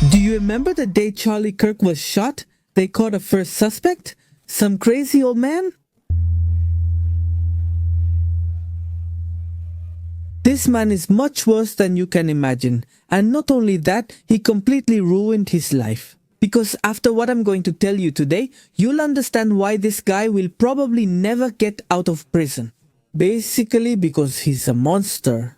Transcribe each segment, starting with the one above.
Do you remember the day Charlie Kirk was shot? They caught a first suspect? Some crazy old man? This man is much worse than you can imagine. And not only that, he completely ruined his life. Because after what I'm going to tell you today, you'll understand why this guy will probably never get out of prison. Basically because he's a monster.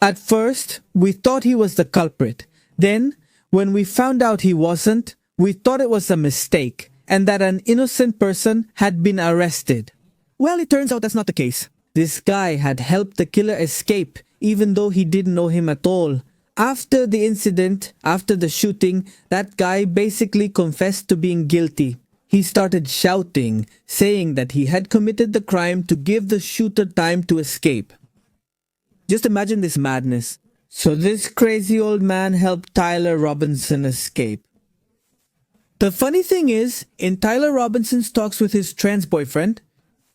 At first, we thought he was the culprit. Then, when we found out he wasn't, we thought it was a mistake and that an innocent person had been arrested. Well, it turns out that's not the case. This guy had helped the killer escape even though he didn't know him at all. After the incident, after the shooting, that guy basically confessed to being guilty. He started shouting, saying that he had committed the crime to give the shooter time to escape. Just imagine this madness. So this crazy old man helped Tyler Robinson escape. The funny thing is, in Tyler Robinson's talks with his trans boyfriend,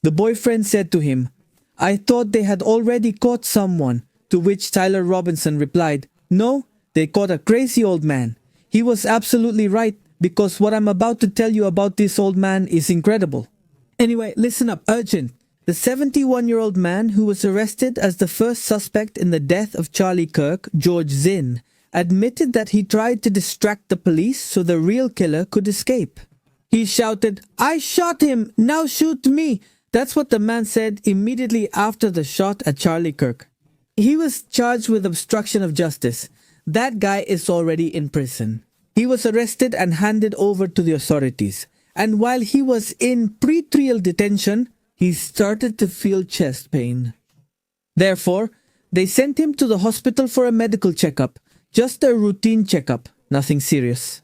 the boyfriend said to him, "I thought they had already caught someone," to which Tyler Robinson replied, "No, they caught a crazy old man." He was absolutely right, because what I'm about to tell you about this old man is incredible. Anyway, listen up, urgent. The 71-year-old man who was arrested as the first suspect in the death of Charlie Kirk, George Zinn, admitted that he tried to distract the police so the real killer could escape. He shouted, "I shot him! Now shoot me!" That's what the man said immediately after the shot at Charlie Kirk. He was charged with obstruction of justice. That guy is already in prison. He was arrested and handed over to the authorities. And while he was in pre-trial detention, he started to feel chest pain. Therefore, they sent him to the hospital for a medical checkup. Just a routine checkup, nothing serious.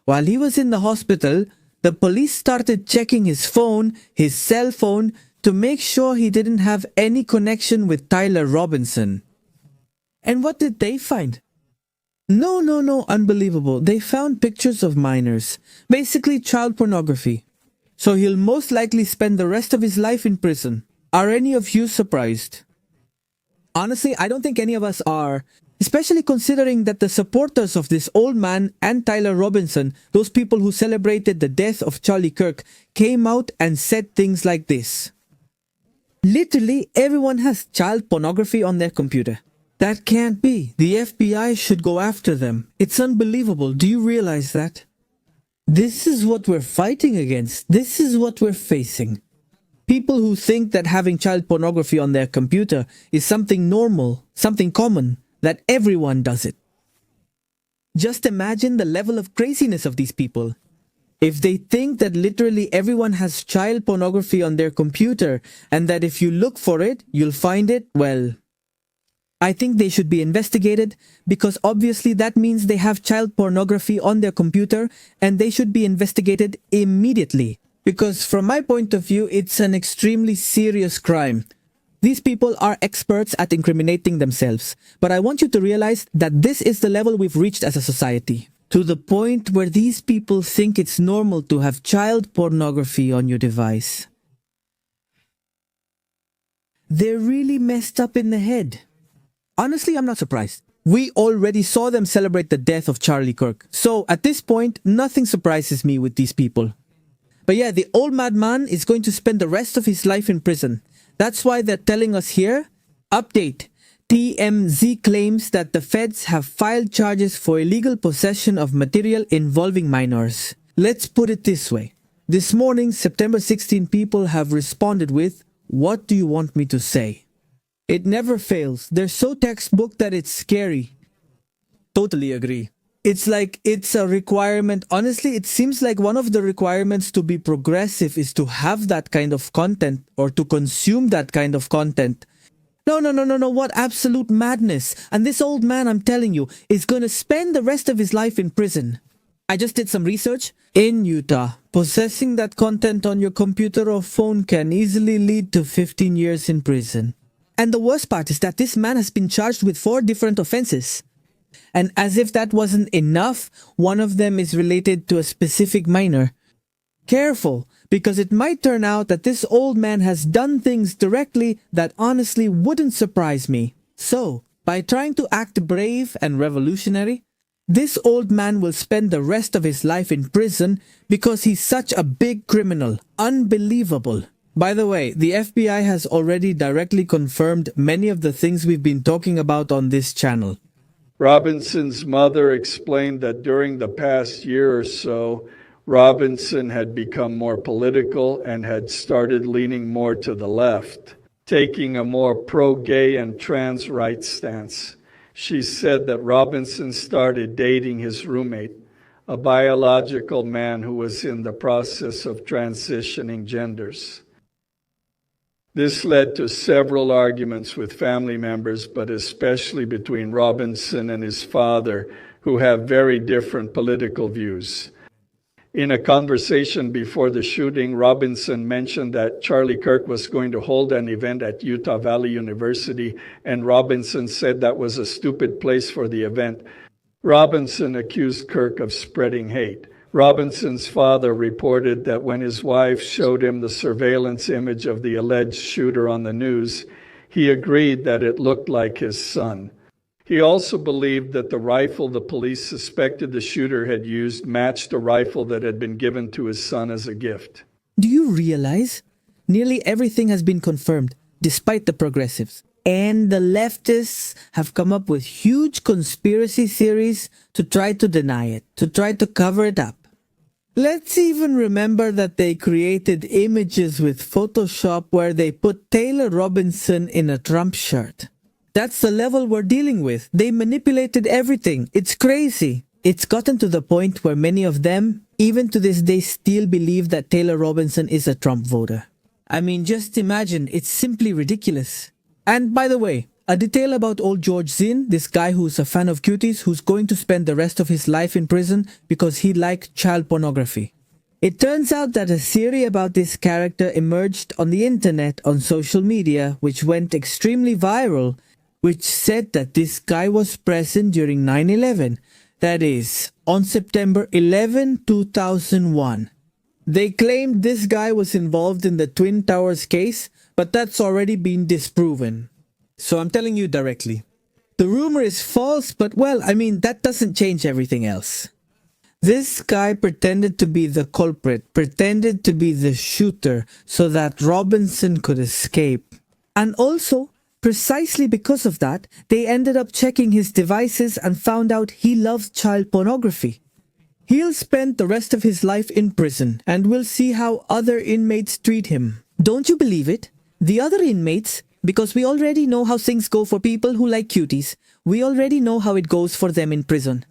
While he was in the hospital, the police started checking his phone, his cell phone, to make sure he didn't have any connection with Tyler Robinson. And what did they find? No, unbelievable. They found pictures of minors. Basically child pornography. So he'll most likely spend the rest of his life in prison. Are any of you surprised? Honestly, I don't think any of us are. Especially considering that the supporters of this old man and Tyler Robinson, those people who celebrated the death of Charlie Kirk, came out and said things like this. Literally, everyone has child pornography on their computer. That can't be. The FBI should go after them. It's unbelievable. Do you realize that? This is what we're fighting against. This is what we're facing. People who think that having child pornography on their computer is something normal, something common, that everyone does it. Just imagine the level of craziness of these people. If they think that literally everyone has child pornography on their computer and that if you look for it, you'll find it, well, I think they should be investigated because obviously that means they have child pornography on their computer and they should be investigated immediately. Because from my point of view, it's an extremely serious crime. These people are experts at incriminating themselves. But I want you to realize that this is the level we've reached as a society. To the point where these people think it's normal to have child pornography on your device. They're really messed up in the head. Honestly, I'm not surprised. We already saw them celebrate the death of Charlie Kirk. So at this point, nothing surprises me with these people. But yeah, the old madman is going to spend the rest of his life in prison. That's why they're telling us here, update. TMZ claims that the feds have filed charges for illegal possession of material involving minors. Let's put it this way. This morning, September 16, people have responded with, "What do you want me to say?" It never fails. They're so textbook that it's scary. Totally agree. It's like it's a requirement. Honestly, it seems like one of the requirements to be progressive is to have that kind of content or to consume that kind of content. No, what absolute madness. And this old man, I'm telling you, is going to spend the rest of his life in prison. I just did some research. In Utah, possessing that content on your computer or phone can easily lead to 15 years in prison. And the worst part is that this man has been charged with 4 different offenses. And as if that wasn't enough, one of them is related to a specific minor. Careful, because it might turn out that this old man has done things directly that honestly wouldn't surprise me. So, By trying to act brave and revolutionary, this old man will spend the rest of his life in prison because he's such a big criminal. Unbelievable. By the way, the FBI has already directly confirmed many of the things we've been talking about on this channel. Robinson's mother explained that during the past year or so, Robinson had become more political and had started leaning more to the left, taking a more pro-gay and trans rights stance. She said that Robinson started dating his roommate, a biological man who was in the process of transitioning genders. This led to several arguments with family members, but especially between Robinson and his father, who have very different political views. In a conversation before the shooting, Robinson mentioned that Charlie Kirk was going to hold an event at Utah Valley University, and Robinson said that was a stupid place for the event. Robinson accused Kirk of spreading hate. Robinson's father reported that when his wife showed him the surveillance image of the alleged shooter on the news, he agreed that it looked like his son. He also believed that the rifle the police suspected the shooter had used matched a rifle that had been given to his son as a gift. Do you realize? Nearly everything has been confirmed, despite the progressives. And the leftists have come up with huge conspiracy theories to try to deny it, to try to cover it up. Let's even remember that they created images with Photoshop where they put Taylor Robinson in a Trump shirt. That's the level we're dealing with. They manipulated everything. It's crazy. It's gotten to the point where many of them, even to this day, still believe that Taylor Robinson is a Trump voter. I mean, just imagine. It's simply ridiculous. And by the way, a detail about old George Zinn, this guy who's a fan of cuties, who's going to spend the rest of his life in prison because he liked child pornography. It turns out that a theory about this character emerged on the internet, on social media, which went extremely viral, which said that this guy was present during 9/11, that is, on September 11, 2001. They claimed this guy was involved in the Twin Towers case, but that's already been disproven. So I'm telling you directly. The rumor is false, but well, I mean, that doesn't change everything else. This guy pretended to be the culprit, pretended to be the shooter, so that Robinson could escape. And also, precisely because of that, they ended up checking his devices and found out he loved child pornography. He'll spend the rest of his life in prison, and we'll see how other inmates treat him. Don't you believe it? The other inmates, because we already know how things go for people who like cuties, we already know how it goes for them in prison.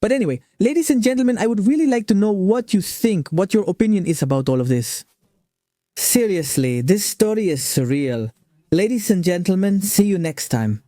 But anyway, ladies and gentlemen, I would really like to know what you think, what your opinion is about all of this. Seriously, this story is surreal. Ladies and gentlemen, see you next time.